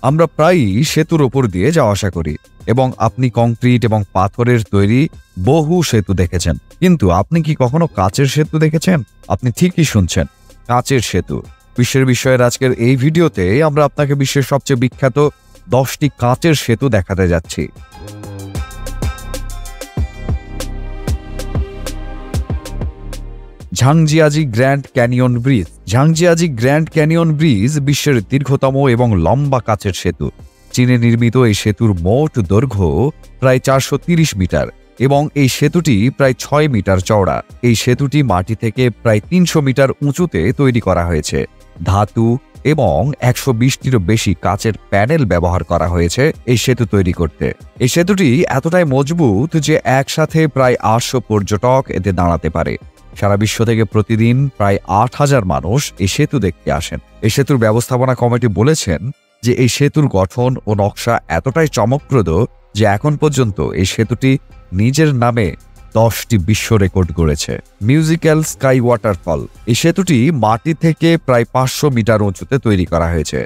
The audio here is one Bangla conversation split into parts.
আমরা প্রায়ই সেতুর ওপর দিয়ে যাওয়া আসা করি এবং আপনি কংক্রিট এবং পাথরের তৈরি বহু সেতু দেখেছেন, কিন্তু আপনি কি কখনো কাচের সেতু দেখেছেন? আপনি ঠিকই শুনছেন, কাচের সেতু। বিশ্বের বিষয়ের আজকের এই ভিডিওতে আমরা আপনাকে বিশ্বের সবচেয়ে বিখ্যাত 10টি কাচের সেতু দেখাতে যাচ্ছি। Zhangjiajie grand canyon bridge. Zhangjiajie grand canyon bridge বিশ্বের দীর্ঘতম এবং লম্বা কাচের সেতু। চীনে নির্মিত এই সেতুর মোট দৈর্ঘ্য প্রায় 430 মিটার এবং এই সেতুটি প্রায় 6 মিটার চওড়া। এই সেতুটি মাটি থেকে প্রায় 300 মিটার উঁচুতে তৈরি করা হয়েছে। ধাতু এবং 120টিরও বেশি কাচের প্যানেল ব্যবহার করা হয়েছে এই সেতু তৈরি করতে। এই সেতুটি এতটাই মজবুত যে একসাথে প্রায় 800 পর্যটক এতে দাঁড়াতে পারে। সারা বিশ্ব থেকে প্রতিদিন প্রায় 8000 মানুষ এই সেতু দেখতে আসেন। এই সেতুর ব্যবস্থাপনা কমিটি বলেছেন যে এই সেতুর গঠন ও নকশা এতটাই চমকপ্রদ যে এখন পর্যন্ত এই সেতুটি নিজের নামে 10টি বিশ্ব রেকর্ড গড়েছে। Musical sky waterfall. এই সেতুটি মাটি থেকে প্রায় 500 মিটার উঁচুতে তৈরি করা হয়েছে।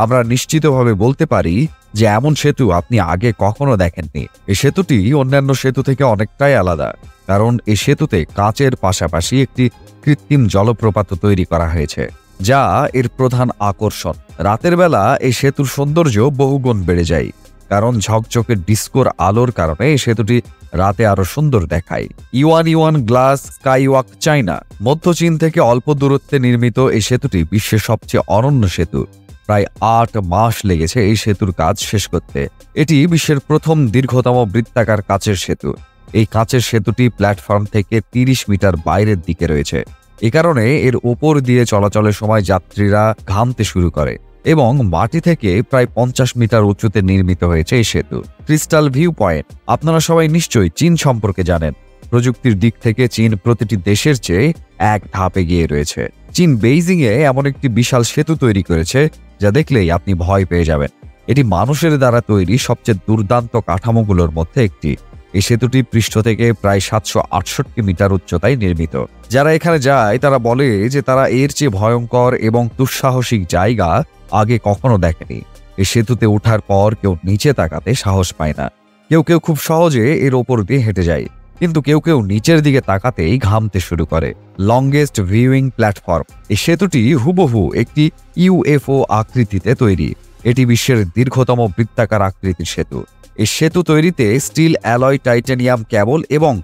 আমরা নিশ্চিতভাবে বলতে পারি যে এমন সেতু আপনি আগে কখনো দেখেননি। এই সেতুটি অন্যান্য সেতু থেকে অনেকটাই আলাদা, কারণ এই সেতুতে কাচের পাশাপাশি একটি কৃত্রিম জলপ্রপাত তৈরি করা হয়েছে, যা এর প্রধান আকর্ষণ। রাতের বেলা এই সেতুর সৌন্দর্য বহুগুণ বেড়ে যায়, কারণ ঝকঝকে ডিস্কোর আলোর কারণে এই সেতুটি রাতে আরো সুন্দর দেখায়। Yuan glass skywalk China. মধ্য চীন থেকে অল্প দূরত্বে নির্মিত এই সেতুটি বিশ্বের সবচেয়ে অনন্য সেতু। প্রায় 8 মাস লেগেছে এই সেতুর কাজ শেষ করতে। এটি বিশ্বের প্রথম দীর্ঘতম বৃত্তাকার কাচের সেতু। এই কাচের সেতুটি প্ল্যাটফর্ম থেকে 30 মিটার বাইরের দিকে রয়েছে। এ কারণে এর ওপর দিয়ে চলাচলের সময় যাত্রীরা ঘামতে শুরু করে এবং মাটি থেকে প্রায় 50 মিটার উঁচুতে নির্মিত হয়েছে এই সেতু। Crystal view point. আপনারা সবাই নিশ্চয়ই চীন সম্পর্কে জানেন। প্রযুক্তির দিক থেকে চীন প্রতিটি দেশের চেয়ে এক ধাপ এগিয়ে রয়েছে। চীন বেইজিংয়ে এমন একটি বিশাল সেতু তৈরি করেছে যা দেখলেই আপনি ভয় পেয়ে যাবেন। এটি মানুষের দ্বারা তৈরি সবচেয়ে দুর্দান্ত কাঠামোগুলোর মধ্যে একটি। এই সেতুটি পৃষ্ঠ থেকে প্রায় 768 মিটার উচ্চতায় নির্মিত। যারা এখানে যায় তারা বলে যে তারা এর চেয়ে ভয়ঙ্কর এবং দুঃসাহসিক জায়গা আগে কখনো দেখেনি। এই সেতুতে ওঠার পর কেউ নিচে তাকাতে সাহস পায় না। কেউ কেউ খুব সহজে এর ওপর দিয়ে হেঁটে যায়, কিন্তু কেউ কেউ নিচের দিকে তাকাতেই ঘামতে শুরু করে। Longest viewing platform. এই সেতুটি হুবহু একটি ইউএফও আকৃতিতে তৈরি। এটি বিশ্বের দীর্ঘতম বৃত্তাকার আকৃতির সেতু। এই সেতু তৈরিতে স্টিল অ্যালয়, টাইটানিয়াম ক্যাবল এবং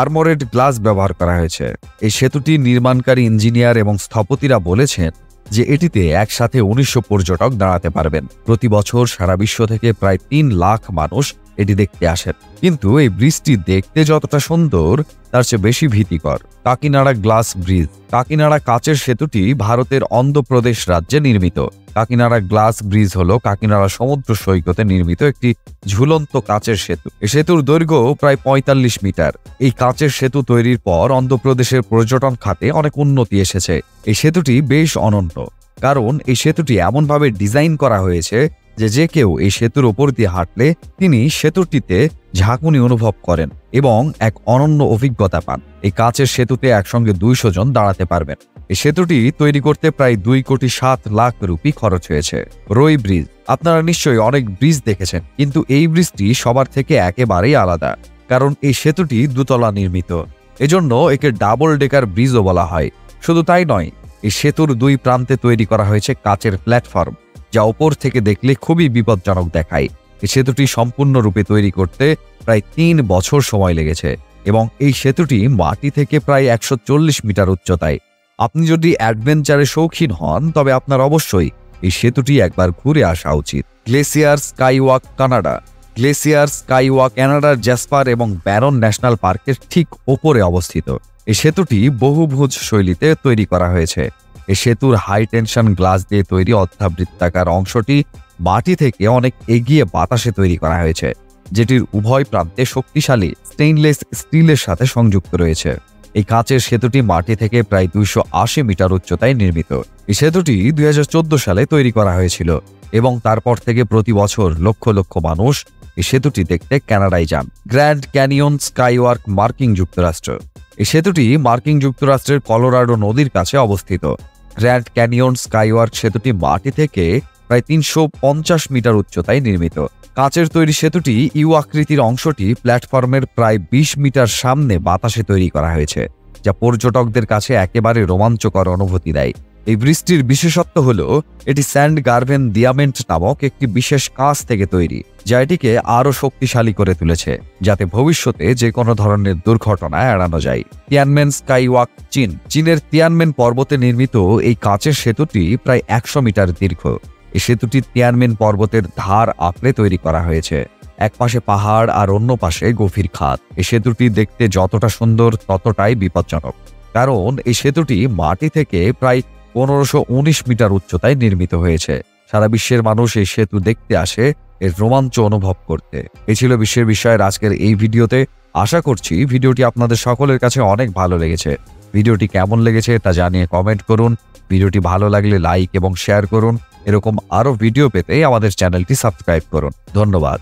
আর্মোরেড গ্লাস ব্যবহার করা হয়েছে। এই সেতুটি নির্মাণকারী ইঞ্জিনিয়ার এবং স্থপতিরা বলেছেন যে এটিতে একসাথে 1900 পর্যটক দাঁড়াতে পারবেন। প্রতি বছর সারা বিশ্ব থেকে প্রায় 3 লাখ মানুষ এটি দেখতে আসেন। কিন্তু এই ব্রিজটি দেখতে যতটা সুন্দর তার চেয়ে বেশি ভীতিকর। Kakinara glass bridge. কাকিনাড়া কাচের সেতুটি ভারতের অন্ধ্রপ্রদেশ রাজ্যে নির্মিত। কাকিনাড়া গ্লাস ব্রিজ হল কাকিনাড়া সমুদ্র সৈকতে নির্মিত একটি ঝুলন্ত কাচের সেতু। এই সেতুর দৈর্ঘ্য প্রায় 45 মিটার। এই কাচের সেতু তৈরির পর অন্ধ্রপ্রদেশের পর্যটন খাতে অনেক উন্নতি এসেছে। এই সেতুটি বেশ অনন্য, কারণ এই সেতুটি এমনভাবে ডিজাইন করা হয়েছে যে কেউ এই সেতুর ওপর দিয়ে হাঁটলে তিনি সেতুটিতে ঝাঁকুনি অনুভব করেন এবং এক অনন্য অভিজ্ঞতা পান। এই কাচের সেতুতে একসঙ্গে 200 জন দাঁড়াতে পারবেন। এই সেতুটি তৈরি করতে প্রায় 2,07,00,000 রুপি খরচ হয়েছে। রোই ব্রিজ। আপনারা নিশ্চয়ই অনেক ব্রিজ দেখেছেন, কিন্তু এই ব্রিজটি সবার থেকে একেবারেই আলাদা, কারণ এই সেতুটি দুতলা নির্মিত। এজন্য একে ডাবল ডেকার ব্রিজও বলা হয়। শুধু তাই নয়, এই সেতুর 2 প্রান্তে তৈরি করা হয়েছে কাচের প্ল্যাটফর্ম, যা ওপর থেকে দেখলে খুবই বিপজ্জনক দেখায়। এই সেতুটি সম্পূর্ণরূপে তৈরি করতে প্রায় 3 বছর সময় লেগেছে এবং এই সেতুটি মাটি থেকে প্রায় 140 মিটার উচ্চতায়। আপনি যদি অ্যাডভেঞ্চারে শৌখিন হন তবে আপনার অবশ্যই এই সেতুটি একবার ঘুরে আসা উচিত। Glacier skywalk Canada. Glacier skywalk কানাডার জ্যাসপার এবং ব্যারন ন্যাশনাল পার্কের ঠিক ওপরে অবস্থিত। এই সেতুটি বহুভুজ শৈলীতে তৈরি করা হয়েছে। এই সেতুর হাই টেনশন গ্লাস দিয়ে তৈরি অর্ধাবৃত্তাকার অংশটি মাটি থেকে অনেক এগিয়ে বাতাসে তৈরি করা হয়েছে, যেটির উভয় প্রান্তে শক্তিশালী স্টেইনলেস স্টিলের সাথে সংযুক্ত রয়েছে। এই কাচের সেতুটি মাটি থেকে প্রায় 280 মিটার উচ্চতায় নির্মিত। এই সেতুটি 2014 সালে তৈরি করা হয়েছিল এবং তারপর থেকে প্রতি বছর লক্ষ লক্ষ মানুষ এই সেতুটি দেখতে কানাডায় যান। গ্র্যান্ড ক্যানিয়ন স্কাইওয়াক, মার্কিন যুক্তরাষ্ট্র। এই সেতুটি মার্কিন যুক্তরাষ্ট্রের কলোরাডো নদীর কাছে অবস্থিত। গ্র্যান্ড ক্যানিয়ন স্কাইওয়াক সেতুটি মাটি থেকে প্রায় ৩৫০ মিটার উচ্চতায় নির্মিত। কাচের তৈরি সেতুটি ইউ আকৃতির অংশটি প্ল্যাটফর্মের প্রায় ২০ মিটার সামনে বাতাসে তৈরি করা হয়েছে, যা পর্যটকদের কাছে একেবারে রোমাঞ্চকর অনুভূতি দেয়। এই ব্রিজটির বিশেষত্ব হল এটি স্যান্ড গার্ভেন দিয়ামেন্ট নামক একটি বিশেষ কাঁচ থেকে তৈরি, যা এটিকে আরও শক্তিশালী করে তুলেছে, যাতে ভবিষ্যতে যে কোনো ধরনের দুর্ঘটনা এড়ানো যায়। তিয়ানমেন স্কাইওয়াক চীনের তিয়ানমেন পর্বতে নির্মিত এই কাচের সেতুটি প্রায় ১০০ মিটার দীর্ঘ। এই সেতুটি তিয়ানমেন পর্বতের ধার আঁকড়ে তৈরি করা হয়েছে। এক পাশে পাহাড় আর অন্য পাশে গভীর খাদ। এই সেতুটি দেখতে যতটা সুন্দর ততটাই বিপজ্জনক, কারণ এই সেতুটি মাটি থেকে প্রায় ১৫১৯ মিটার উচ্চতায় নির্মিত হয়েছে। সারা বিশ্বের মানুষ এই সেতু দেখতে আসে এর রোমাঞ্চ অনুভব করতে। এই ছিল বিশ্বের বিষয়ের আজকের এই ভিডিওতে। আশা করছি ভিডিওটি আপনাদের সকলের কাছে অনেক ভালো লেগেছে। ভিডিওটি কেমন লেগেছে তা জানিয়ে কমেন্ট করুন। ভিডিওটি ভালো লাগলে লাইক এবং শেয়ার করুন। এরকম আরও ভিডিও পেতে আমাদের চ্যানেলটি সাবস্ক্রাইব করুন। ধন্যবাদ।